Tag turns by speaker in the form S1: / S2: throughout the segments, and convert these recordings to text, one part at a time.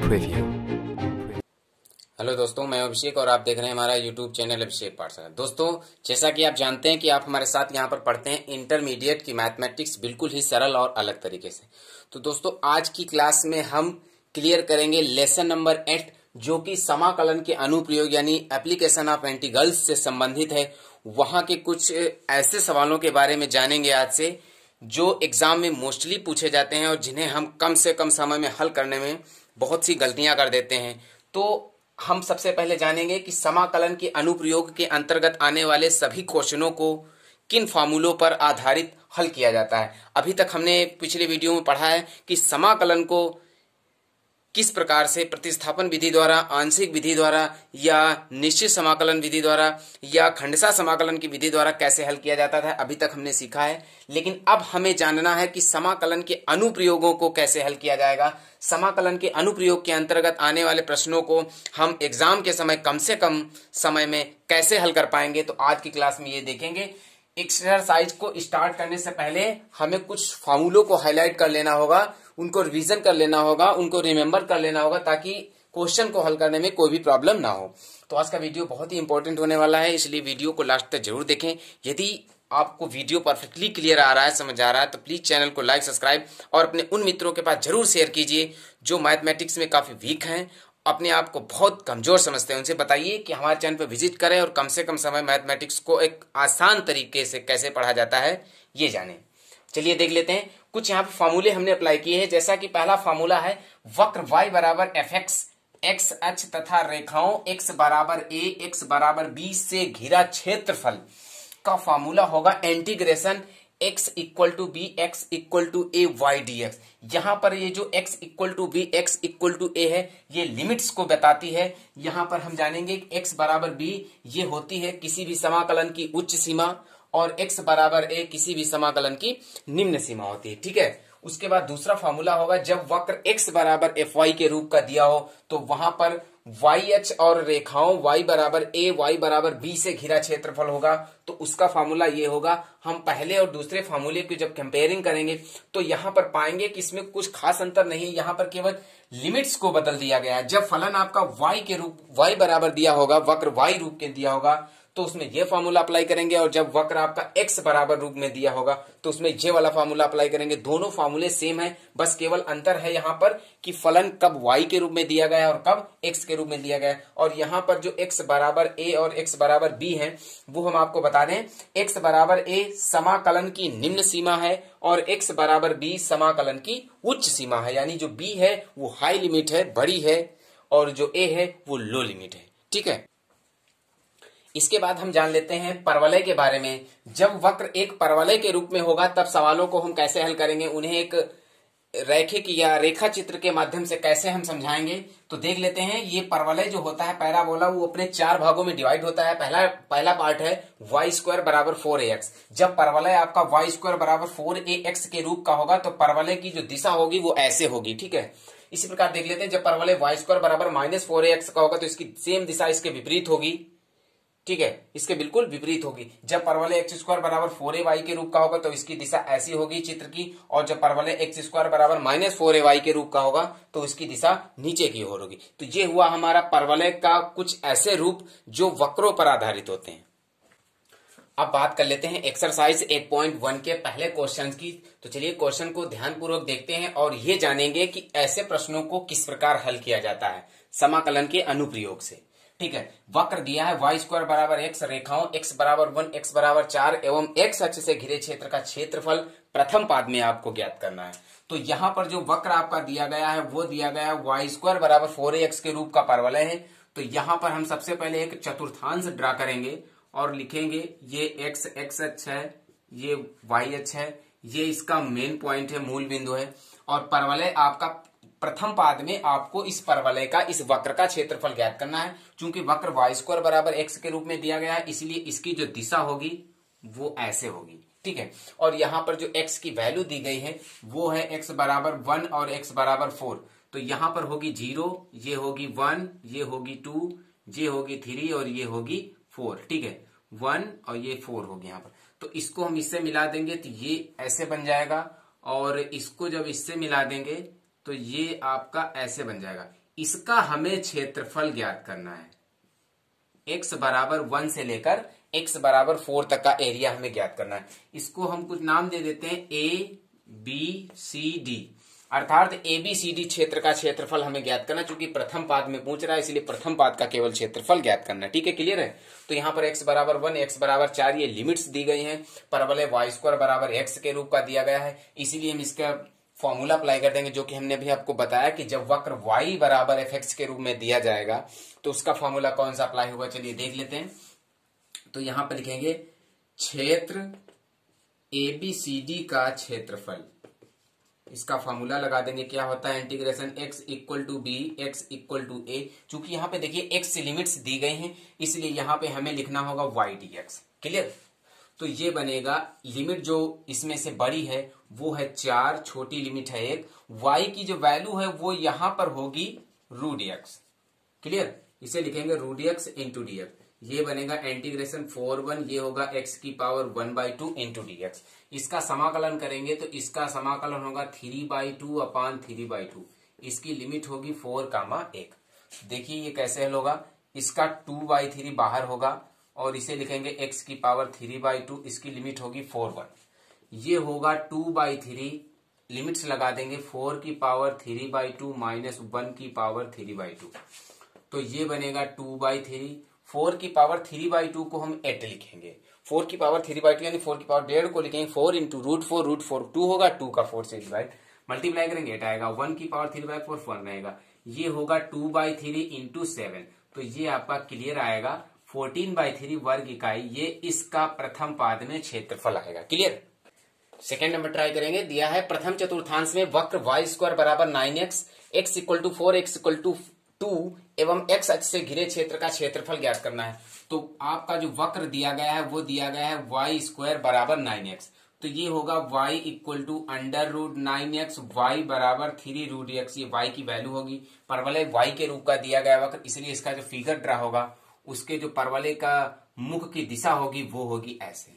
S1: Preview.
S2: Hello दोस्तों, मैं अभिषेक और आप देख रहे हैं हमारा यूट्यूब चैनल अभिषेक पाठशाला। दोस्तों, जैसा कि आप जानते हैं कि आप हमारे साथ यहाँ पर पढ़ते हैं इंटरमीडिएट की मैथमेटिक्स बिल्कुल ही सरल और अलग तरीके से। तो दोस्तों, आज की क्लास में हम क्लियर करेंगे लेसन नंबर 8, जो कि समाकलन के अनुप्रयोग यानी एप्लीकेशन ऑफ इंटीग्रल्स से संबंधित है। वहाँ के कुछ ऐसे सवालों के बारे में जानेंगे आज से जो एग्जाम में मोस्टली पूछे जाते हैं और जिन्हें हम कम से कम समय में हल करने में बहुत सी गलतियां कर देते हैं। तो हम सबसे पहले जानेंगे कि समाकलन के अनुप्रयोग के अंतर्गत आने वाले सभी क्वेश्चनों को किन फार्मूलों पर आधारित हल किया जाता है। अभी तक हमने पिछले वीडियो में पढ़ा है कि समाकलन को किस प्रकार से प्रतिस्थापन विधि द्वारा, आंशिक विधि द्वारा या निश्चित समाकलन विधि द्वारा या खंडशः समाकलन की विधि द्वारा कैसे हल किया जाता था, अभी तक हमने सीखा है। लेकिन अब हमें जानना है कि समाकलन के अनुप्रयोगों को कैसे हल किया जाएगा। समाकलन के अनुप्रयोग के अंतर्गत आने वाले प्रश्नों को हम एग्जाम के समय कम से कम समय में कैसे हल कर पाएंगे, तो आज की क्लास में ये देखेंगे। एक्सरसाइज को स्टार्ट करने से पहले हमें कुछ फार्मूलों को हाईलाइट कर लेना होगा, उनको रिवीजन कर लेना होगा, उनको रिमेंबर कर लेना होगा, ताकि क्वेश्चन को हल करने में कोई भी प्रॉब्लम ना हो। तो आज का वीडियो बहुत ही इंपॉर्टेंट होने वाला है, इसलिए वीडियो को लास्ट तक जरूर देखें। यदि आपको वीडियो परफेक्टली क्लियर आ रहा है, समझ आ रहा है, तो प्लीज चैनल को लाइक, सब्सक्राइब और अपने उन मित्रों के पास जरूर शेयर कीजिए जो मैथमेटिक्स में काफी वीक हैं, अपने आप को बहुत कमजोर समझते हैं। उनसे बताइए कि हमारे चैनल पर विजिट करें और कम से कम समय मैथमेटिक्स को एक आसान तरीके से कैसे पढ़ा जाता है ये जानें। चलिए देख लेते हैं। कुछ यहाँ पे फार्मूले हमने अप्लाई किए हैं। जैसा कि पहला फार्मूला है वक्र y बराबर fx, x अक्ष तथा रेखाओं x बराबर a, x बराबर b से घिरा क्षेत्रफल का फार्मूला होगा integration x equal to B, x equal to A Y D X. यहाँ पर ये जो x equal to B, x equal to A है, ये लिमिट्स को बताती है। यहाँ पर हम जानेंगे x बराबर b ये होती है किसी भी समाकलन की उच्च सीमा और x बराबर a किसी भी समाकलन की निम्न सीमा होती है। ठीक है। उसके बाद दूसरा फार्मूला होगा जब वक्र x बराबर fy के रूप का दिया हो तो वहां पर YH और रेखाओं y बराबर a, y बराबर b से घिरा क्षेत्रफल होगा। तो उसका फार्मूला ये होगा। हम पहले और दूसरे फार्मूले की जब कंपेयरिंग करेंगे तो यहाँ पर पाएंगे कि इसमें कुछ खास अंतर नहीं है, यहाँ पर केवल लिमिट्स को बदल दिया गया है। जब फलन आपका y के रूप y बराबर दिया होगा, वक्र y रूप के दिया होगा, तो उसमें ये फार्मूला अप्लाई करेंगे, और जब वक्र आपका x बराबर रूप में दिया होगा तो उसमें ये वाला फार्मूला अप्लाई करेंगे। दोनों फार्मूले सेम है, बस केवल अंतर है यहाँ पर कि फलन कब y के रूप में दिया गया है और कब x के रूप में दिया गया है। और यहाँ पर जो x बराबर a और x बराबर b है वो हम आपको बता दें, x बराबर a समाकलन की निम्न सीमा है और x बराबर b समाकलन की उच्च सीमा है। यानी जो b है वो हाई लिमिट है, बड़ी है, और जो a है वो लो लिमिट है। ठीक है। इसके बाद हम जान लेते हैं परवलय के बारे में। जब वक्र एक परवलय के रूप में होगा तब सवालों को हम कैसे हल करेंगे, उन्हें एक रैखिक या रेखा चित्र के माध्यम से कैसे हम समझाएंगे। तो देख लेते हैं। ये परवलय जो होता है पैराबोला, वो अपने 4 भागों में डिवाइड होता है। पहला पार्ट है वाई स्क्वायर बराबर 4ax। जब परवलय आपका वाई स्क्वायर बराबर 4ax के रूप का होगा तो परवलय की जो दिशा होगी वो ऐसे होगी। ठीक है। इसी प्रकार देख लेते हैं जब परवलय वाई स्क्वायर बराबर -4ax का होगा तो इसकी सेम दिशा इसके विपरीत होगी। ठीक है, इसके बिल्कुल विपरीत होगी। जब परवलय एक्स स्क्वायर बराबर 4ay के रूप का होगा तो इसकी दिशा ऐसी होगी चित्र की, और जब परवलय एक्स स्क्वायर बराबर -4ay के रूप का होगा तो इसकी दिशा नीचे की ओर होगी। तो ये हुआ हमारा परवलय का कुछ ऐसे रूप जो वक्रों पर आधारित होते हैं। अब बात कर लेते हैं एक्सरसाइज 8.1 के पहले क्वेश्चन की। तो चलिए क्वेश्चन को ध्यानपूर्वक देखते हैं और ये जानेंगे कि ऐसे प्रश्नों को किस प्रकार हल किया जाता है समाकलन के अनुप्रयोग से। ठीक है। वक्र दिया है y स्क्वायर बराबर x, रेखाओं x बराबर 1, x बराबर 4 एवं x अक्ष से घिरे क्षेत्र का क्षेत्रफल प्रथम पाद में आपको ज्ञात करना है। तो यहाँ पर जो वक्र आपका दिया गया है वो दिया गया है y स्क्वायर बराबर 4ax के रूप का परवलय है। तो यहाँ पर हम सबसे पहले एक चतुर्थांश ड्रा करेंगे और लिखेंगे ये x अक्ष है, ये y अक्ष है, ये इसका मेन पॉइंट है, मूल बिंदु है। और परवलय आपका प्रथम पाद में आपको इस परवलय का, इस वक्र का क्षेत्रफल ज्ञात करना है। चूंकि वक्र वाई स्क्वायर बराबर x के रूप में दिया गया है इसलिए इसकी जो दिशा होगी वो ऐसे होगी। ठीक है। और यहाँ पर जो x की वैल्यू दी गई है वो है x बराबर 1 और x बराबर 4। तो यहाँ पर होगी 0, ये होगी 1, ये होगी 2, ये होगी 3 और ये होगी 4। ठीक है। 1 और ये 4 होगी यहाँ पर। तो इसको हम इससे मिला देंगे तो ये ऐसे बन जाएगा, और इसको जब इससे मिला देंगे तो ये आपका ऐसे बन जाएगा। इसका हमें क्षेत्रफल ज्ञात करना है। x बराबर 1 से लेकर x बराबर 4 तक का एरिया हमें ज्ञात करना है। इसको हम कुछ नाम दे देते हैं ABCD, अर्थात ABCD क्षेत्र का क्षेत्रफल हमें ज्ञात करना, चूंकि प्रथम पाद में पूछ रहा है इसलिए प्रथम पाद का केवल क्षेत्रफल ज्ञात करना है। ठीक है, क्लियर है। तो यहाँ पर x बराबर 1, x बराबर 4 ये लिमिट्स दी गई हैं। परवलय y² बराबर x के रूप का दिया गया है, इसीलिए हम इसका फॉर्मूला अप्लाई कर देंगे, जो कि हमने भी आपको बताया कि जब वक्र y बराबर fx के रूप में दिया जाएगा तो उसका फॉर्मूला कौन सा अप्लाई होगा, चलिए देख लेते हैं। तो यहां पर लिखेंगे क्षेत्र ABCD का क्षेत्रफल, इसका फॉर्मूला लगा देंगे, क्या होता है integration x equal to B X equal to A. चूंकि यहाँ पे देखिए x लिमिट्स दी गई हैं इसलिए यहाँ पे हमें लिखना होगा y dx, क्लियर। तो ये बनेगा लिमिट जो इसमें से बड़ी है वो है 4, छोटी लिमिट है 1, y की जो वैल्यू है वो यहां पर होगी √x, क्लियर। इसे लिखेंगे √x इंटू dx, ये बनेगा इंटीग्रेशन 4/1, ये होगा x की पावर 1/2 इंटू dx। इसका समाकलन करेंगे तो इसका समाकलन होगा 3/2 अपान 3/2, इसकी लिमिट होगी 4, 1। देखिए ये कैसे हल होगा, इसका 2/3 बाहर होगा और इसे लिखेंगे x की पावर 3/2, इसकी लिमिट होगी 4/1, ये होगा 2/3, लिमिट्स लगा देंगे 4 की पावर 3/2 माइनस 1 की पावर 3/2, तो ये बनेगा 2/3। 4 की पावर 3/2 को हम 8 लिखेंगे, 4 की पावर 3/2 यानी 4 की पावर 1.5 को लिखेंगे 4 इंटू √4, √4 2 होगा, 2 का 4 से डिवाइड मल्टीप्लाई करेंगे 8 आएगा, 1 की पावर 3/4 1 रहेगा, ये होगा 2/3 इंटू 7, तो ये आपका क्लियर आएगा 14/3 वर्ग इकाई, ये इसका प्रथम पाद में क्षेत्रफल आएगा, क्लियर। सेकेंड नंबर ट्राई करेंगे, दिया है प्रथम चतुर्थांश में वक्र y² बराबर 9x, x equal to 4, x equal to 2 एवं x अक्ष से घिरे क्षेत्र का क्षेत्रफल ज्ञात करना है। तो आपका जो वक्र दिया गया है वो दिया गया है y² बराबर 9x, तो ये होगा y equal to √9x, y बराबर 3√x, ये y की वैल्यू होगी। परवलय y के रूप का दिया गया वक्र, इसलिए इसका जो फिगर ड्रा होगा उसके जो परवलय का मुख की दिशा होगी वो होगी ऐसे,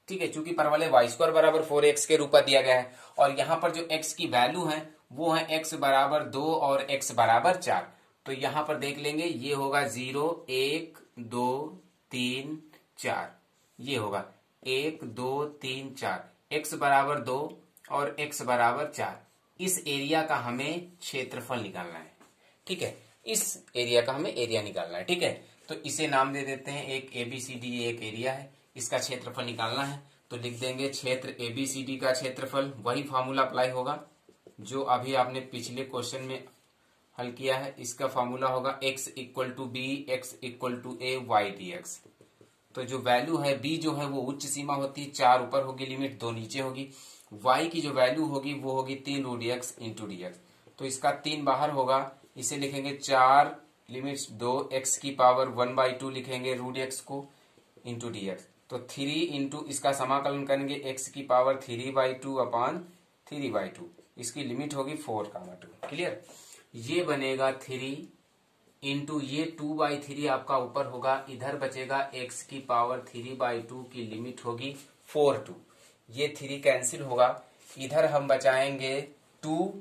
S2: ठीक है। चूंकि परवलय y² बराबर 4x के रूप का दिया गया है और यहाँ पर जो x की वैल्यू है वो है x बराबर 2 और x बराबर 4, तो यहाँ पर देख लेंगे ये होगा 0 1 2 3 4, ये होगा 1 2 3 4, x बराबर 2 और x बराबर 4। इस एरिया का हमें क्षेत्रफल निकालना है, ठीक है, इस एरिया का हमें एरिया निकालना है, ठीक है। तो इसे नाम दे देते हैं, एक ABCD एक एरिया है, इसका क्षेत्रफल निकालना है, तो लिख देंगे क्षेत्र ABCD का क्षेत्रफल, वही फॉर्मूला अप्लाई होगा जो अभी आपने पिछले क्वेश्चन में हल किया है। इसका फॉर्मूला होगा x equal to B X equal to A Y dx। तो जो वैल्यू है b जो है वो उच्च सीमा होती है, 4 ऊपर होगी लिमिट, 2 नीचे होगी। y की जो वैल्यू होगी वो होगी 3√x इंटू dx, तो इसका 3 बाहर होगा, इसे लिखेंगे 4 लिमिट्स 2 x की पावर 1/2 लिखेंगे √x को इंटू dx, तो 3 इंटू इसका समाकलन करेंगे x की पावर 3/2 अपान 3/2, इसकी लिमिट होगी 4, 2, क्लियर। ये बनेगा 3 इंटू ये 2/3 आपका ऊपर होगा, इधर बचेगा x की पावर 3/2 की लिमिट होगी 4, 2, ये 3 कैंसिल होगा, इधर हम बचाएंगे 2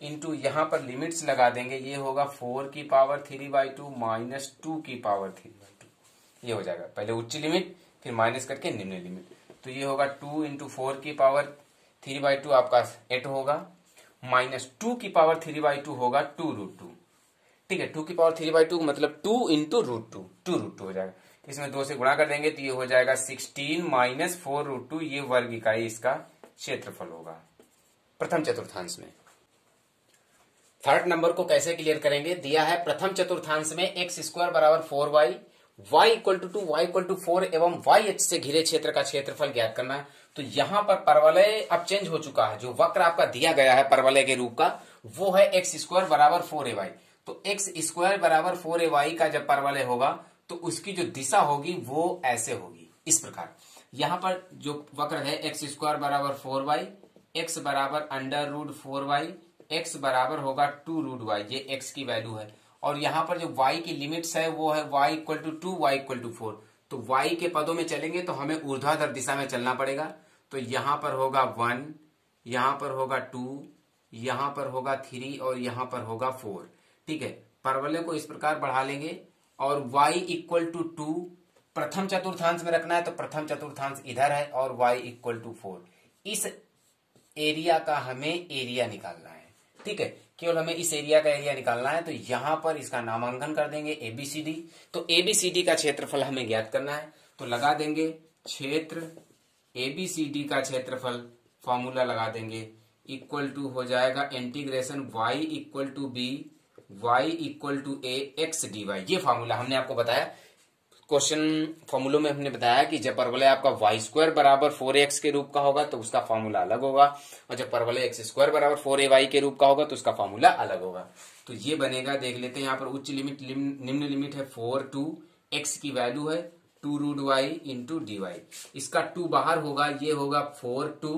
S2: इंटू यहाँ पर लिमिट्स लगा देंगे, ये होगा 4 की पावर 3/2 माइनस 2 की पावर 3/2, ये हो जाएगा, पहले उच्च लिमिट फिर माइनस करके निम्न लिमिट, तो ये होगा 2 इंटू 4 की पावर 3/2 आपका 8 होगा, माइनस 2 की पावर 3/2 होगा 2√2, ठीक है। 2 की पावर 3/2 मतलब 2 इंटू √2, 2√2 हो जाएगा, इसमें 2 से गुणा कर देंगे तो ये हो जाएगा 16 माइनस 4√2, ये वर्ग इकाई इसका क्षेत्रफल होगा प्रथम चतुर्थांश में। थर्ड नंबर को कैसे क्लियर करेंगे, दिया है प्रथम चतुर्थांश में x² बराबर 4y, y equal to 2, y equal to 4 एवं y अक्ष से घिरे क्षेत्र का क्षेत्रफल ज्ञात करना है। तो यहाँ पर परवलय अब चेंज हो चुका है, जो वक्र आपका दिया गया है परवलय के रूप का वो है x² बराबर 4ay, तो x² बराबर 4ay का जब परवलय होगा तो उसकी जो दिशा होगी वो ऐसे होगी, इस प्रकार। यहाँ पर जो वक्र है x² बराबर 4y, x बराबर √4y, x बराबर होगा 2√y, ये x की वैल्यू है, और यहाँ पर जो y की लिमिट्स है वो है y equal to 2, y equal to 4, तो y के पदों में चलेंगे तो हमें ऊर्ध्वाधर दिशा में चलना पड़ेगा, तो यहाँ पर होगा 1, यहाँ पर होगा 2, यहाँ पर होगा 3 और यहाँ पर होगा 4, ठीक है। परवलय को इस प्रकार बढ़ा लेंगे और y इक्वल टू 2 प्रथम चतुर्थांश में रखना है, तो प्रथम चतुर्थांश इधर है और y इक्वल टू 4। इस एरिया का हमें एरिया निकालना है, ठीक है, केवल हमें इस एरिया का एरिया निकालना है। तो यहां पर इसका नामांकन कर देंगे ABCD। तो ABCD का क्षेत्रफल हमें ज्ञात करना है, तो लगा देंगे क्षेत्र ABCD का क्षेत्रफल, फॉर्मूला लगा देंगे, इक्वल टू हो जाएगा integration y equal to b y equal to a x dy। ये फॉर्मूला हमने आपको बताया, क्वेश्चन फॉर्मूलों में हमने बताया कि जब परवलय आपका वाई स्क्वायर बराबर 4x के रूप का होगा तो उसका फॉर्मूला अलग होगा, और जब परवलय एक्स स्क्वायर बराबर 4ay के रूप का होगा तो उसका फॉर्मूला अलग होगा। तो ये बनेगा, देख लेते हैं, यहाँ पर उच्च लिमिट निम्न लिमिट है 4 to x की वैल्यू है 2 root y into D Y. इसका 2 बाहर होगा, ये होगा 4 to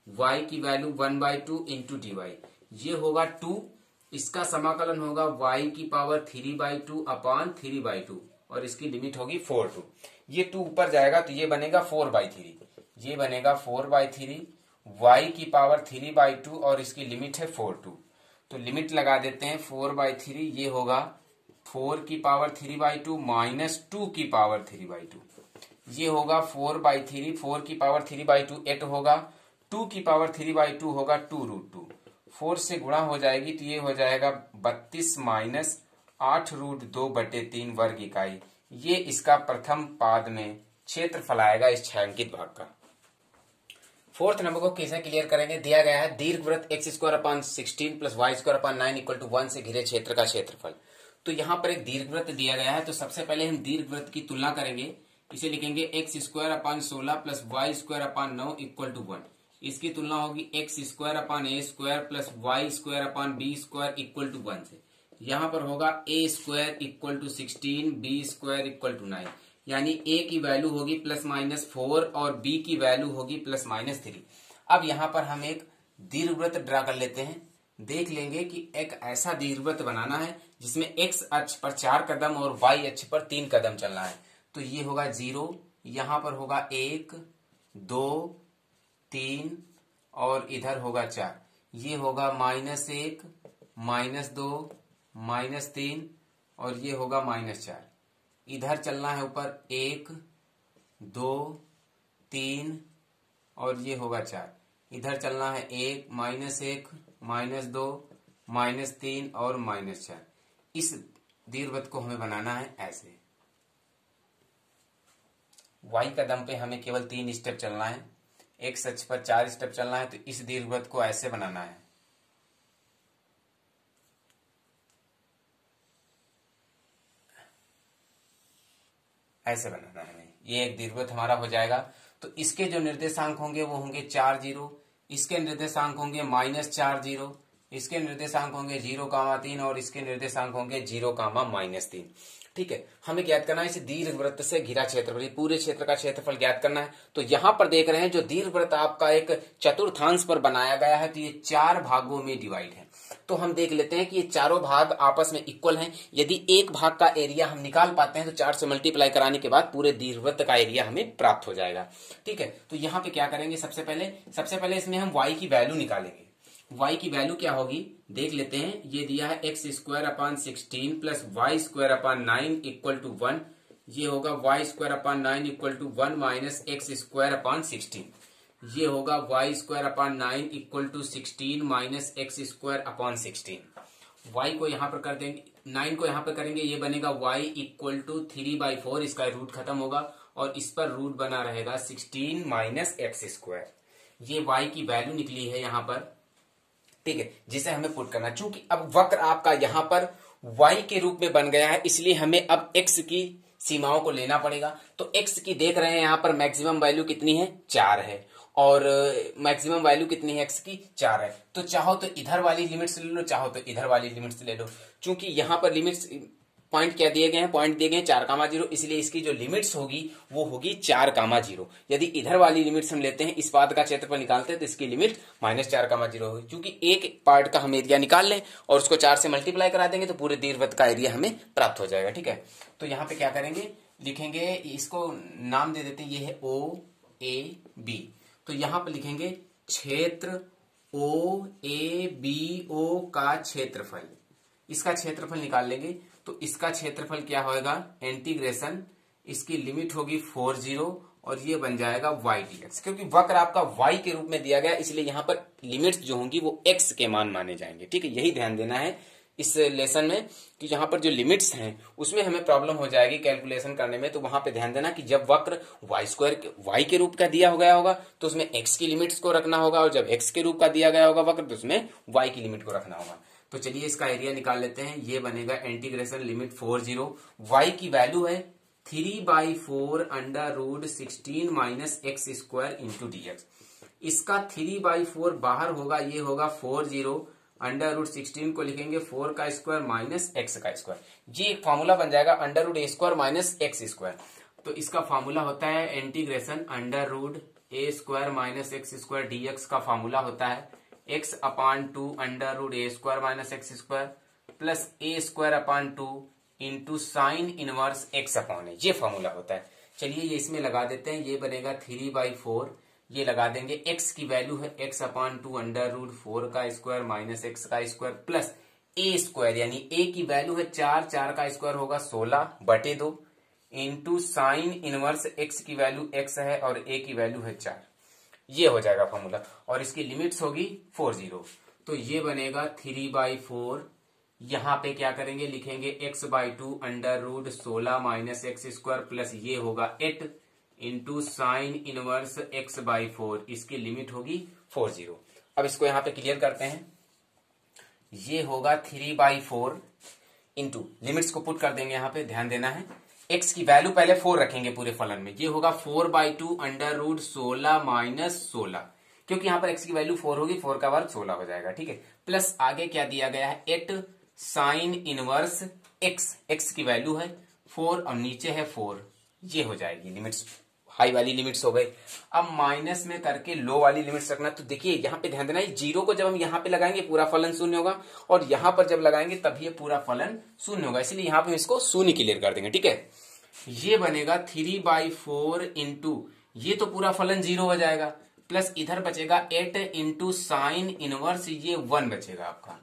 S2: y की वैल्यू 1/2 इंटू डी वाई, ये होगा 2। इसका समाकलन होगा y की पावर 3/2 अपॉन 3/2 और इसकी लिमिट होगी 4 to। ये 2 ऊपर जाएगा तो ये बनेगा 4/3, ये बनेगा 4/3 y की पावर 3/2 और इसकी लिमिट है 4 to। तो लिमिट लगा देते हैं 4/3, ये होगा 4 की पावर 3/2 माइनस 2 की पावर 3/2, ये होगा 4/3, 4 की पावर 3/2 8 होगा, 2 की पावर 3/2 होगा 2 रूट 2, 4 से गुणा हो जाएगी तो ये हो जाएगा 32 माइनस 8 रूट 2/3 वर्ग इकाई। ये इसका प्रथम पाद में क्षेत्रफल आएगा इस छायांकित भाग का। फोर्थ नंबर को कैसे क्लियर करेंगे, दिया गया है दीर्घवृत्त x² + प्लस y² 9 = 1 से घिरे क्षेत्र का क्षेत्रफल। तो यहाँ पर एक दीर्घवृत्त दिया गया है, तो सबसे पहले हम दीर्घवृत्त की तुलना करेंगे। इसे लिखेंगे x² 16 प्लस y² 9 = 1। इसकी तुलना होगी x² a² plus y² b² = 1 से। यहाँ पर होगा a² = 16, b² = 9, यानी a की वैल्यू होगी ±4 और b की वैल्यू होगी ±3। अब यहाँ पर हम एक दीर्घवृत्त ड्रा कर लेते हैं। देख लेंगे कि एक ऐसा दीर्घवृत्त बनाना है जिसमें x अक्ष पर 4 कदम और y अक्ष पर 3 कदम चलना है। तो ये होगा 0, यहाँ पर होगा 1 2 3 और इधर होगा 4, ये होगा -1 -2 -3 और ये होगा -4। इधर चलना है ऊपर 1 2 3 और ये होगा 4। इधर चलना है 1 -1 -2 -3 और -4। इस दीर्घवृत्त को हमें बनाना है ऐसे। y कदम पे हमें केवल 3 स्टेप चलना है, x अक्ष पर 4 स्टेप चलना है। तो इस दीर्घवृत्त को ऐसे बनाना है, ऐसे बनाना है हमें। ये एक दीर्घवृत्त हमारा हो जाएगा। तो इसके जो निर्देशांक होंगे वो होंगे 4 0, इसके निर्देशांक होंगे -4 0, इसके निर्देशांक होंगे 0, 3 और इसके निर्देशांक होंगे 0, -3। ठीक है, हमें ज्ञात करना है इस दीर्घवृत्त से घिरा क्षेत्रफल, पूरे क्षेत्र का क्षेत्रफल ज्ञात करना है। तो यहां पर देख रहे हैं जो दीर्घवृत्त आपका एक चतुर्थांश पर बनाया गया है, तो ये 4 भागों में डिवाइड है। तो हम देख लेते हैं कि ये चारों भाग आपस में इक्वल हैं। यदि एक भाग का एरिया हम निकाल पाते हैं तो 4 से मल्टीप्लाई कराने के बाद पूरे दीर्घवृत्त का एरिया हमें प्राप्त हो जाएगा। ठीक है, तो यहाँ पे क्या करेंगे, सबसे पहले इसमें हम y की वैल्यू निकालेंगे। y की वैल्यू क्या होगी देख लेते हैं। ये दिया है x² / 16 प्लस y² / 9 = 1। ये होगा y² / 9 = 1 माइनस x² / 16। ये होगा y² / 9 = 16 माइनस x² / 16। y को यहाँ पर कर देंगे, 9 को यहाँ पर करेंगे, ये बनेगा y = 3/4, इसका रूट खत्म होगा और इस पर रूट बना रहेगा 16 माइनस x²। ये y की वैल्यू निकली है यहाँ पर। ठीक है, जिसे हमें पुट करना, चूंकि अब वक्र आपका यहाँ पर y के रूप में बन गया है, इसलिए हमें अब x की सीमाओं को लेना पड़ेगा। तो x की देख रहे हैं यहाँ पर मैक्सिमम वैल्यू कितनी है, 4 है, और मैक्सिमम वैल्यू कितनी है x की, 4 है। तो चाहो तो इधर वाली लिमिट्स ले लो, चाहो तो इधर वाली लिमिट्स ले लो। चूंकि यहाँ पर लिमिट्स पॉइंट क्या दिए गए हैं, पॉइंट दिए गए हैं 4, 0, इसलिए इसकी जो लिमिट्स होगी वो होगी 4, 0। यदि इधर वाली लिमिट्स हम लेते हैं, इस पाद का क्षेत्रफल निकालते हैं, तो इसकी लिमिट -4, 0 होगी। क्योंकि एक पार्ट का हम एरिया निकाल लें और उसको 4 से मल्टीप्लाई करा देंगे तो पूरे दीर्घवृत्त का एरिया हमें प्राप्त हो जाएगा। ठीक है, तो यहाँ पे क्या करेंगे, लिखेंगे, इसको नाम दे देते हैं, ये है OAB। तो यहाँ पर लिखेंगे क्षेत्र OABO का क्षेत्रफल, इसका क्षेत्रफल निकाल लेंगे तो इसका क्षेत्रफल क्या होगा, इंटीग्रेशन इसकी लिमिट होगी 40 और ये बन जाएगा y dx। क्योंकि वक्र आपका y के रूप में दिया गया इसलिए यहाँ पर लिमिट्स जो होंगी वो x के मान माने जाएंगे। ठीक है, यही ध्यान देना है इस लेसन में कि यहाँ पर जो लिमिट्स हैं उसमें हमें प्रॉब्लम हो जाएगी कैलकुलेशन करने में। तो वहां पे ध्यान देना कि जब वक्र y के रूप का दिया गया होगा तो उसमें x की लिमिट्स को रखना होगा और जब x के रूप का दिया गया होगा वक्र तो उसमें y की लिमिट को रखना होगा। तो चलिए इसका एरिया निकाल लेते हैं। ये बनेगा इंटीग्रेशन लिमिट 40, y की वैल्यू है 3/4 under root 16 minus X square into dx। इसका 3/4 बाहर होगा, ये होगा 40 अंडर रूट 16 को लिखेंगे 4 का स्क्वायर माइनस एक्स का स्क्वायर। ये एक फॉर्मूला बन जाएगा under root A square minus X square. तो इसका फॉर्मूला होता है integration under root A square minus X square dx का फॉर्मूला होता है x/2 under root A square minus X square plus A square upon 2 into sine inverse X upon A. ये formula होता है। चलिए ये इसमें लगा देते हैं। ये बनेगा 3/4, ये लगा देंगे। x की वैल्यू है x/2 अंडर रूट 4 का स्क्वायर माइनस एक्स का स्क्वायर प्लस ए स्क्वायर यानी a की वैल्यू है 4 का स्क्वायर होगा 16/2 इंटू साइन इनवर्स x की वैल्यू x है और a की वैल्यू है 4। ये हो जाएगा फॉर्मूला और इसकी लिमिट्स होगी 40। तो ये बनेगा 3/4। यहां पे क्या करेंगे, लिखेंगे x/2 under root 16 minus X square plus ये होगा 8 इंटू साइन इनवर्स x/4। इसकी लिमिट होगी 40। अब इसको यहां पे क्लियर करते हैं। ये होगा 3/4 इंटू लिमिट्स को पुट कर देंगे। यहां पे ध्यान देना है x की वैल्यू पहले 4 रखेंगे पूरे फलन में। ये होगा 4/2 अंडर रूट 16 माइनस 16, क्योंकि यहां पर x की वैल्यू 4 होगी, 4 का वर्ग 16 हो जाएगा। ठीक है, प्लस आगे क्या दिया गया है 8 साइन इनवर्स x की वैल्यू है 4 और नीचे है 4। ये हो जाएगी लिमिट्स, हाई वाली लिमिट्स हो गई। अब माइनस में करके लो वाली लिमिट्स रखना। तो देखिए यहाँ पे ध्यान देना, ये 0 को जब हम यहाँ पे लगाएंगे पूरा फलन शून्य होगा और यहाँ पर जब लगाएंगे तब ये पूरा फलन शून्य होगा, इसलिए यहाँ पे इसको शून्य क्लियर कर देंगे। ठीक है, ये बनेगा 3/4 इंटू ये तो पूरा फलन 0 हो जाएगा प्लस इधर बचेगा 8 इंटू साइन इनवर्स ये 1 बचेगा आपका।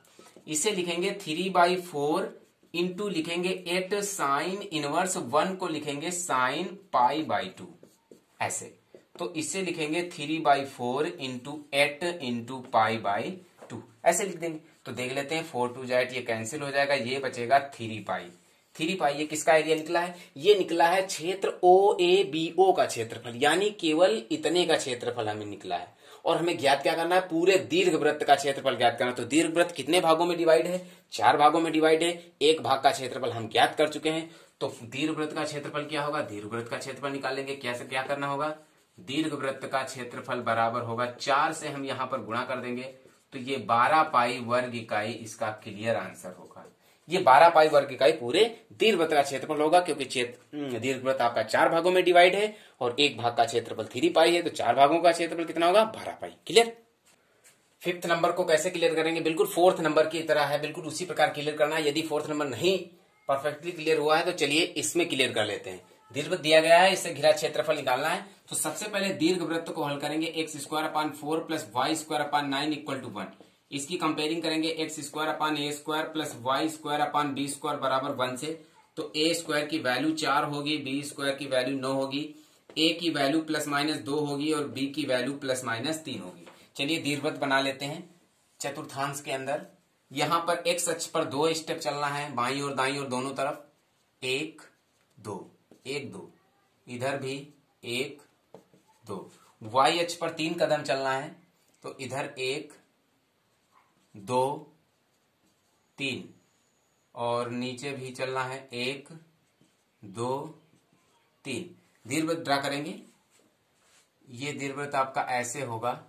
S2: इसे लिखेंगे 3/4 इंटू लिखेंगे 8 साइन इनवर्स 1 को लिखेंगे साइन π/2 ऐसे। तो इसे लिखेंगे 3/4 इंटू 8 इंटू π/2 ऐसे लिख देंगे। तो देख लेते हैं 4 2 8 ये कैंसिल हो जाएगा, ये बचेगा 3π। ये किसका एरिया निकला है, ये निकला है क्षेत्र OABO का क्षेत्रफल, यानी केवल इतने का क्षेत्रफल हमें निकला है। और हमें ज्ञात क्या करना है, पूरे दीर्घवृत्त का क्षेत्रफल ज्ञात करना। तो दीर्घवृत्त कितने भागों में डिवाइड है, 4 भागों में डिवाइड है। एक भाग का क्षेत्रफल हम ज्ञात कर चुके हैं। तो दीर्घवृत्त का क्षेत्रफल क्या होगा, दीर्घवृत्त का क्षेत्रफल निकालेंगे। कैसे क्या करना होगा, दीर्घवृत्त का क्षेत्रफल बराबर होगा 4 से हम यहां पर गुणा कर देंगे तो ये 12π वर्ग इकाई इसका क्लियर आंसर होगा। ये 12π वर्ग इकाई पूरे दीर्घवृत्त का क्षेत्रफल होगा, क्योंकि दीर्घवृत्त आपका 4 भागों में डिवाइड है और एक भाग का क्षेत्रफल 3π है, तो 4 भागों का क्षेत्रफल कितना होगा, 12π। क्लियर। 5th नंबर को कैसे क्लियर करेंगे, बिल्कुल 4th नंबर की तरह है, बिल्कुल उसी प्रकार क्लियर करना है। यदि 4th नंबर नहीं परफेक्टली क्लियर हुआ है तो चलिए इसमें क्लियर कर लेते हैं। दीर्घवृत्त दिया गया है, इससे घिरा क्षेत्रफल निकालना है। तो सबसे पहले दीर्घवृत्त को हल करेंगे x² प्लस y² 9 1। इसकी कंपेयरिंग करेंगे x² प्लस y² बराबर 1 से। तो a² की वैल्यू 4 होगी, b² की वैल्यू 9 होगी, a की वैल्यू ±2 होगी और b की वैल्यू ±3 होगी। चलिए दीर्घवृत्त बना लेते हैं चतुर्थांश के अंदर। यहां पर x अक्ष पर 2 स्टेप चलना है, बाईं और दाईं और दोनों तरफ 1 2 1 2, इधर भी 1 2। y अक्ष पर 3 कदम चलना है, तो इधर 1 2 3 और नीचे भी चलना है 1 2 3। दीर्घवृत्त ड्रा करेंगे। ये दीर्घवृत्त आपका ऐसे होगा,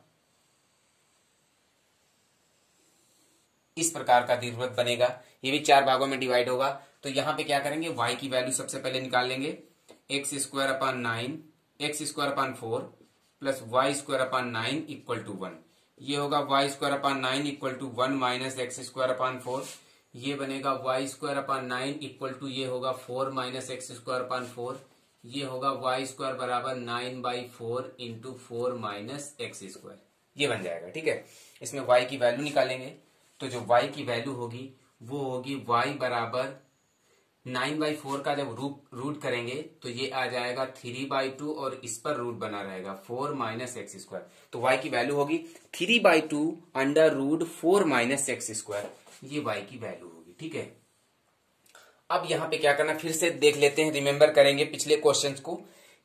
S2: इस प्रकार का दीर्घवृत्त बनेगा। ये भी 4 भागों में डिवाइड होगा। तो यहां पे क्या करेंगे, y की वैल्यू सबसे पहले निकाल लेंगे। x² plus y² 9 1। ये होगा y² 1 माइनस x² ये बनेगा y² ये होगा 4 माइनस x² ये होगा y² बराबर 9/4 इंटू 4 माइनस x²। ये बन जाएगा। ठीक है, इसमें y की वैल्यू निकालेंगे। तो जो y की वैल्यू होगी वो होगी y बराबर 9/4 का जब रूट करेंगे तो ये आ जाएगा 3/2 और इस पर रूट बना रहेगा 4 माइनस एक्स स्क्वायर। तो y की वैल्यू होगी 3/2 under root 4 minus X square, ये y की वैल्यू होगी। ठीक है, अब यहां पे क्या करना, फिर से देख लेते हैं, रिमेंबर करेंगे पिछले क्वेश्चंस को।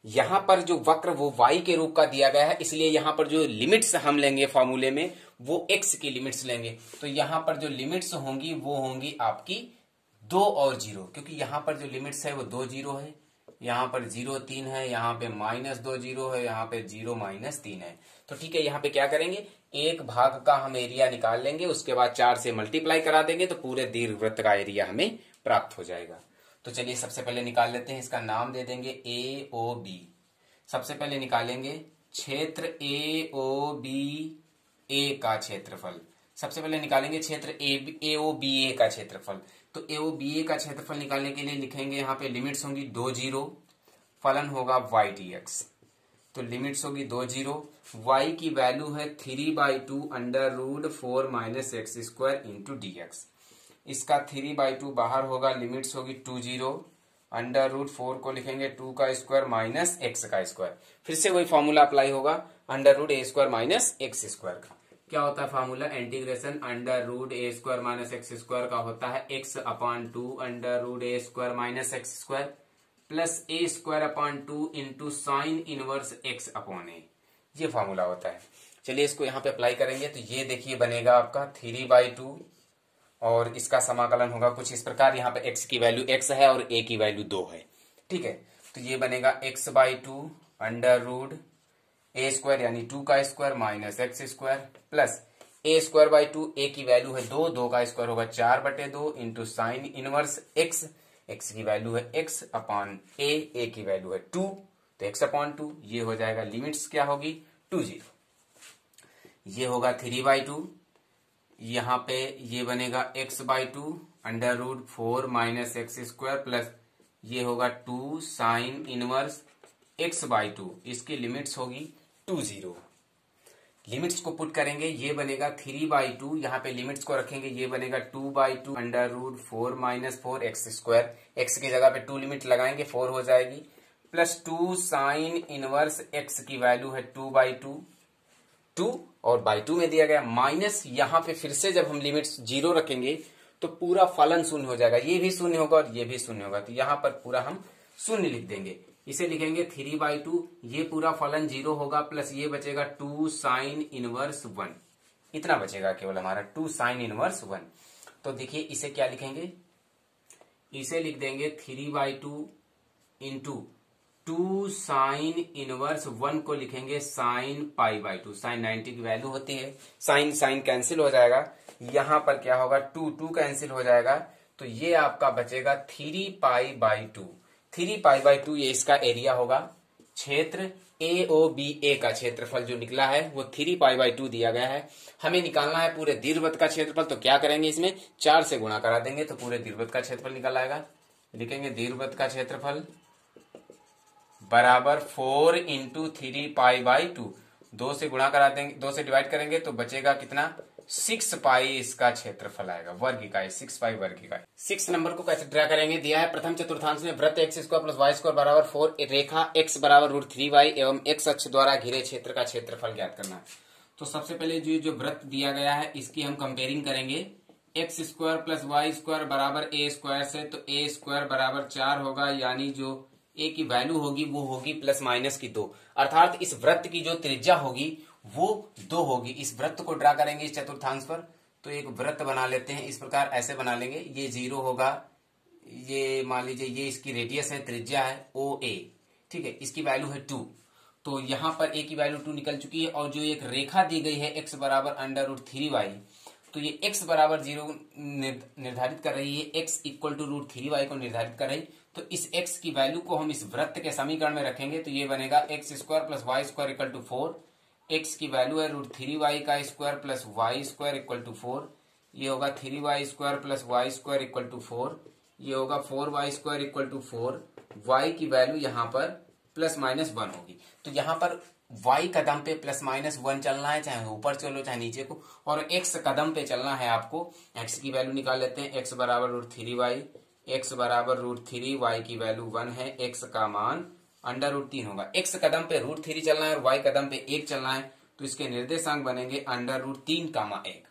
S2: यहां पर जो वक्र वो y के रूप का दिया गया है, इसलिए यहां पर जो लिमिट्स हम लेंगे फॉर्मूले में वो x की लिमिट्स लेंगे। तो यहां पर जो लिमिट्स होंगी वो होंगी आपकी 2 और 0, क्योंकि यहां पर जो लिमिट्स है वो 2 0 है, यहां पर 0 3 है, यहां पे -2 0 है, यहां पे 0 -3 है। तो ठीक है, यहां पे क्या करेंगे, एक भाग का हम एरिया निकाल लेंगे, उसके बाद 4 से मल्टीप्लाई करा देंगे तो पूरे दीर्घवृत्त का एरिया हमें प्राप्त हो जाएगा। तो चलिए सबसे पहले निकाल लेते हैं, इसका नाम दे देंगे ए ओ बी। सबसे पहले निकालेंगे क्षेत्र ए ओ बी ए का क्षेत्रफल। सबसे पहले निकालेंगे क्षेत्र ए ओ बी ए का क्षेत्रफल। तो ए ओ बी ए का क्षेत्रफल निकालने के लिए लिखेंगे, यहाँ पे लिमिट्स होंगी 2 0, फलन होगा y dx। तो लिमिट्स होगी 2 0, y की वैल्यू है 3/2 under root 4 minus X square into D X. इसका 3/2 बाहर होगा, लिमिट्स होगी 2 0, अंडर रूट 4 को लिखेंगे 2 का स्क्वायर माइनस एक्स का स्क्वायर। फिर से वही फॉर्मूला अप्लाई होगा, under root A square minus X square का। क्या होता है formula, integration under root A square minus X square का होता है x/2 under root A square minus X square plus A square upon 2 into sine inverse x upon A, ये formula होता है। चलिए इसको यहाँ पे अप्लाई करेंगे तो ये देखिए बनेगा आपका 3/2 और इसका समाकलन होगा कुछ इस प्रकार। यहाँ पे x की वैल्यू x है और a की वैल्यू 2 है। ठीक है, तो ये बनेगा x/2 under root A square यानी 2 का square minus X square plus a square by 2, a की वैल्यू है 2, 2 का स्क्वायर होगा 4/2 into sine inverse x, x की वैल्यू है x अपॉन a की वैल्यू है 2, तो x/2 ये हो जाएगा। लिमिट्स क्या होगी 2 0, ये होगा 3/2, यहाँ पे ये बनेगा x/2 under root 4 minus X square plus ये होगा 2 साइन इनवर्स x/2, इसकी लिमिट्स होगी 2 0। लिमिट्स को पुट करेंगे, ये बनेगा 3/2, यहाँ पे लिमिट्स को रखेंगे, ये बनेगा 2/2 under root 4 minus 4 X square, X की जगह पे 2 लिमिट लगाएंगे 4 हो जाएगी, प्लस 2 साइन इनवर्स x की वैल्यू है 2/2, 2 और बाई 2 में दिया गया माइनस, यहाँ पे फिर से जब हम लिमिट्स 0 रखेंगे तो पूरा फलन शून्य हो जाएगा, ये भी शून्य होगा और ये भी शून्य होगा, तो यहाँ पर पूरा हम शून्य लिख देंगे। इसे लिखेंगे 3/2, ये पूरा फलन 0 होगा प्लस ये बचेगा 2 साइन इनवर्स 1, इतना बचेगा केवल हमारा 2 साइन इनवर्स 1। तो देखिए इसे क्या लिखेंगे, इसे लिख देंगे 3/2 इंटू 2 साइन इनवर्स 1 को लिखेंगे साइन π/2, साइन 90 की वैल्यू होती है, साइन साइन कैंसिल हो जाएगा, यहां पर क्या होगा 2 कैंसिल हो जाएगा, तो ये आपका बचेगा 3π/2, 3π/2 ये इसका एरिया होगा। क्षेत्र AOBA का क्षेत्रफल जो निकला है वो 3π/2 दिया गया है। हमें निकालना है पूरे दीर्घवृत्त का क्षेत्रफल, तो क्या करेंगे, इसमें 4 से गुणा करा देंगे तो पूरे दीर्घवृत्त का क्षेत्रफल निकल आएगा। लिखेंगे दीर्घवृत्त का क्षेत्रफल बराबर 4 इंटू 3π/2, 2 से गुणा करा देंगे, 2 से डिवाइड करेंगे तो बचेगा कितना 6π इसका क्षेत्रफल आएगा, वर्ग इकाई 6π वर्ग इकाई। 6 नंबर को कैसे ड्रा करेंगे, दिया है प्रथम चतुर्थांश में वृत्त x square plus Y square बराबर 4, रेखा x बराबर √3y एवं x अक्ष द्वारा घिरे क्षेत्र का क्षेत्रफल ज्ञात करना है। तो सबसे पहले जो वृत्त दिया गया है इसकी हम कंपेयरिंग करेंगे, x square plus Y square बराबर a स्क्वायर से, तो a स्क्वायर बराबर 4 होगा, यानी जो a की वैल्यू होगी वो होगी प्लस माइनस की 2, अर्थात इस वृत्त की जो त्रिज्या होगी वो 2 होगी। इस वृत्त को ड्रा करेंगे इस चतुर्थांश पर, तो एक वृत्त बना लेते हैं, इस प्रकार ऐसे बना लेंगे, ये 0 होगा, ये मान लीजिए ये इसकी रेडियस है, त्रिज्या है OA, ठीक है, इसकी वैल्यू है 2, तो यहाँ पर a की वैल्यू 2 निकल चुकी है, और जो एक रेखा दी गई है x बराबर √3y, तो ये x बराबर 0 निर्धारित कर रही है, x इक्वल टू √3y को निर्धारित कर रही, तो इस x की वैल्यू को हम इस वृत्त के समीकरण में रखेंगे, तो ये बनेगा x square plus Y square equal to 4, x की वैल्यू है √3y का square plus Y square equal to 4, ये होगा 3y square plus Y square equal to 4, ये होगा 4y square equal to 4, y की वैल्यू यहाँ पर प्लस माइनस 1 होगी। तो यहाँ पर y कदम पे प्लस माइनस 1 चलना है, चाहे ऊपर चलो चाहे नीचे को, और x कदम पे चलना है आपको। x की वैल्यू निकाल लेते हैं, x बराबर √3y, x बराबर √3, y की वैल्यू 1 है, x का मान √3 होगा। x कदम पे √3 चलना है और y कदम पे 1 चलना है, तो इसके निर्देशांक बनेंगे √3, 1।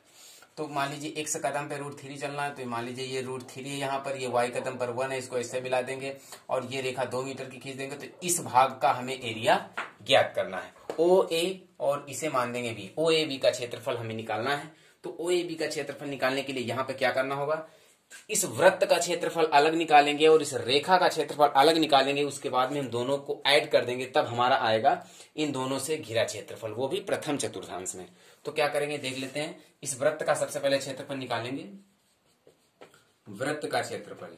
S2: तो मान लीजिए x कदम पे √3 चलना है, तो मान लीजिए ये √3 है यहाँ पर, ये y कदम पर 1 है, इसको इससे मिला देंगे और ये रेखा 2 मीटर की खींच देंगे। तो इस भाग का हमें एरिया ज्ञात करना है, OA, और इसे मान देंगे B। OAB का क्षेत्रफल हमें निकालना है। तो OAB का क्षेत्रफल निकालने के लिए यहाँ पे क्या करना होगा, इस वृत्त का क्षेत्रफल अलग निकालेंगे और इस रेखा का क्षेत्रफल अलग निकालेंगे। उसके बाद में हम दोनों को ऐड कर देंगे, तब हमारा आएगा इन दोनों से घिरा क्षेत्रफल, वो भी प्रथम चतुर्थांश में। तो क्या करेंगे देख लेते हैं। इस वृत्त का सबसे पहले क्षेत्रफल निकालेंगे, वृत्त का क्षेत्रफल।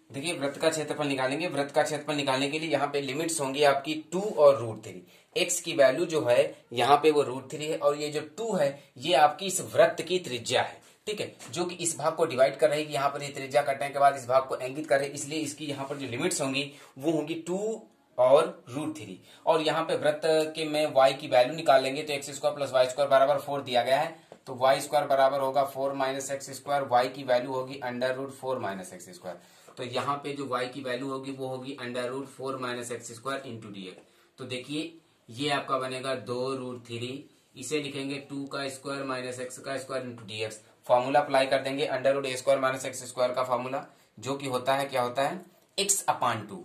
S2: देखिए वृत्त का क्षेत्रफल निकालेंगे। वृत्त का क्षेत्रफल निकालने के लिए यहाँ पे लिमिट्स होंगी आपकी 2 और √3। x की वैल्यू जो है यहाँ पे वो √3 है, और ये जो 2 है ये आपकी इस वृत्त की त्रिज्या है, ठीक है, जो कि इस भाग को डिवाइड कर रही है। यहाँ पर ये त्रिज्या कटने के बाद इस भाग को इंगित कर रही है, इसलिए इसकी यहाँ पर जो लिमिट्स होंगी वो होंगी 2 और √3। और यहाँ पे वृत्त के में y की वैल्यू निकालेंगे, तो x² + y² बराबर 4 दिया गया है, तो y² बराबर होगा 4 - x²। y की वैल्यू होगी √4 - x²। तो यहाँ पे जो y की वैल्यू होगी वो होगी √4 - x² इंटू dx। तो देखिए ये आपका बनेगा 2√3, इसे लिखेंगे 2² - x² into dx। Formula apply कर देंगे, √a² - x² का फॉर्मूला, जो कि होता है, क्या होता है, x/2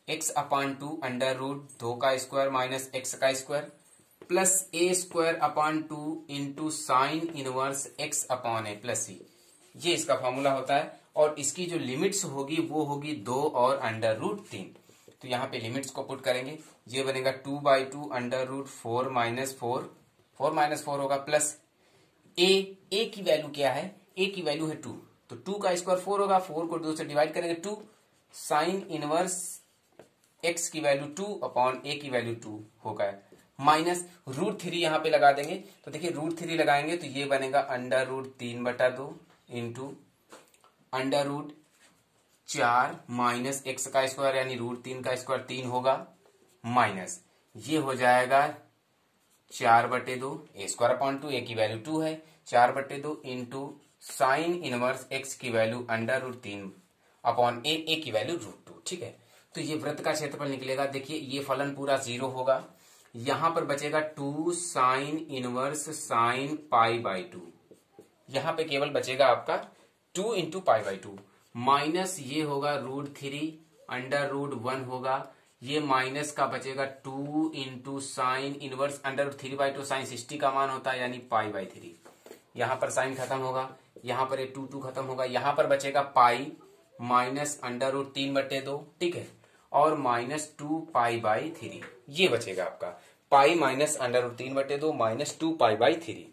S2: √2² - x² plus a²/2 into sine inverse x/a plus c। ये इसका फॉर्मूला होता है, और इसकी जो लिमिट्स होगी वो होगी 2 और √3। तो यहाँ पे लिमिट्स को पुट करेंगे, ये बनेगा 2/2 √4 - 4 होगा, प्लस a की वैल्यू क्या है, a की वैल्यू है 2, तो 2 का स्क्वायर 4 होगा, 4 को 2 से डिवाइड करेंगे 2, साइन इनवर्स x की वैल्यू 2/a की वैल्यू 2 होगा, माइनस √3 यहाँ पे लगा देंगे। तो देखिए √3 लगाएंगे तो ये बनेगा √3/2 इंटू √4 माइनस x² यानी √3 3 होगा, माइनस ये हो जाएगा 4/2, a²/2, a की वैल्यू 2 है, 4/2 इंटू साइन इनवर्स x की वैल्यू √3/a, a की वैल्यू √2, ठीक है। तो ये वृत्त का क्षेत्रफल निकलेगा। देखिए ये फलन पूरा 0 होगा, यहां पर बचेगा 2 साइन इनवर्स साइन π/2, यहां पे केवल बचेगा आपका 2 इंटू π/2, माइनस ये होगा √3 √1 होगा, ये माइनस का बचेगा 2 इंटू साइन इनवर्स √3/2, साइन 60 का मान होता है यानी π/3। यहां पर साइन खत्म होगा, यहां पर ये 2 खत्म होगा, यहां पर बचेगा पाई माइनस √3/2, ठीक है, और माइनस 2 π/3, ये बचेगा आपका पाई माइनस √3/2 माइनस 2 π/3।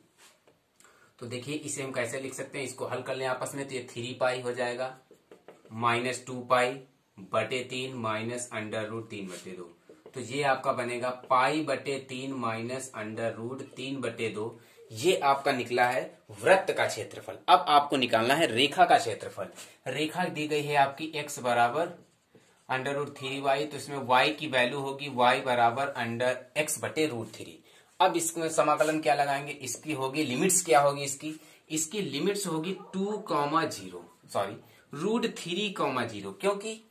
S2: तो देखिए इसे हम कैसे लिख सकते हैं, इसको हल कर लें आपस में, तो ये 3 हो जाएगा, माइनस 2π/3 माइनस √3/2। तो ये आपका बनेगा π/3 माइनस √3/2। ये आपका निकला है वृत्त का क्षेत्रफल। अब आपको निकालना है रेखा का क्षेत्रफल। रेखा दी गई है आपकी x बराबर √3y, तो इसमें y की वैल्यू होगी y बराबर x/√3। अब इसमें समाकलन क्या लगाएंगे, इसकी होगी लिमिट्स, क्या होगी इसकी लिमिट्स होगी 2,0 क्योंकि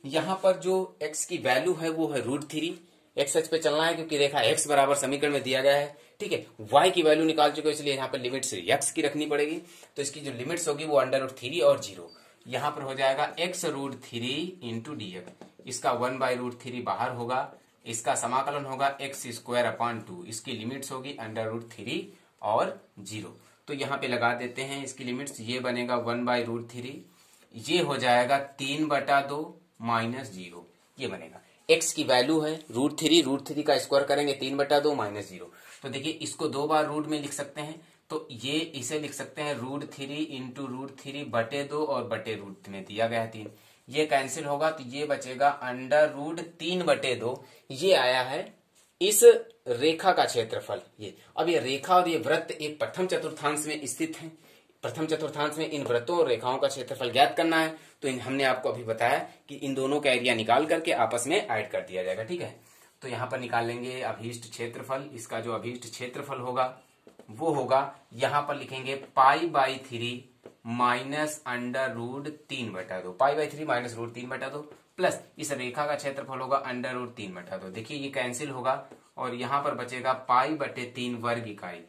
S2: यहां पर जो x की वैल्यू है वो है √3, x अक्ष पे चलना है क्योंकि रेखा x बराबर समीकरण में दिया गया है, ठीक है। y की वैल्यू निकाल चुके इसलिए यहाँ पर लिमिट्स x की रखनी पड़ेगी, तो इसकी जो लिमिट्स होगी वो √3 और 0, यहाँ पर हो जाएगा x√3 इंटू dx, इसका 1/√3 बाहर होगा, इसका समाकलन होगा x²/2, इसकी लिमिट्स होगी √3 और 0। तो यहाँ पे लगा देते हैं इसकी लिमिट्स, ये बनेगा 1/√3, ये हो जाएगा 3/2 माइनस 0, ये बनेगा। x की वैल्यू है √3 का स्क्वायर करेंगे 3/2 माइनस 0। तो देखिए इसको 2 बार रूट में लिख सकते हैं, तो ये इसे लिख सकते हैं √3 इंटू √3/2 और √3 में दिया गया है 3, ये कैंसिल होगा, तो ये बचेगा √3/2। ये आया है इस रेखा का क्षेत्रफल। ये अब ये रेखा और ये वृत्त एक प्रथम चतुर्थांश में स्थित है। प्रथम चतुर्थांश में इन वृत्तों और रेखाओं का क्षेत्रफल ज्ञात करना है, तो हमने आपको अभी बताया कि इन दोनों का एरिया निकाल करके आपस में ऐड कर दिया जाएगा, ठीक है। तो यहाँ पर निकालेंगे अभीष्ट क्षेत्रफल। इसका जो अभीष्ट क्षेत्रफल होगा वो होगा, यहाँ पर लिखेंगे π/3 माइनस √3/2, π/3 माइनस √3/2 प्लस इस रेखा का क्षेत्रफल होगा √3/2। देखिए ये कैंसिल होगा और यहाँ पर बचेगा π/3 वर्ग इकाई।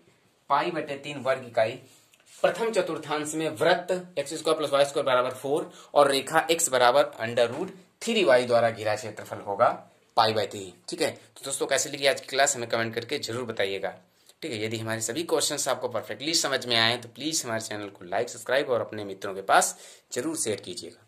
S2: π/3 वर्ग इकाई प्रथम चतुर्थांश में वृत्त x² + y² बराबर 4 और रेखा x बराबर √3y द्वारा घिरा क्षेत्रफल होगा π/3। ठीक है, तो दोस्तों कैसे लगी आज की क्लास हमें कमेंट करके जरूर बताइएगा। ठीक है, यदि हमारे सभी क्वेश्चंस आपको परफेक्टली समझ में आए तो प्लीज हमारे चैनल को लाइक, सब्सक्राइब और अपने मित्रों के पास जरूर शेयर कीजिएगा।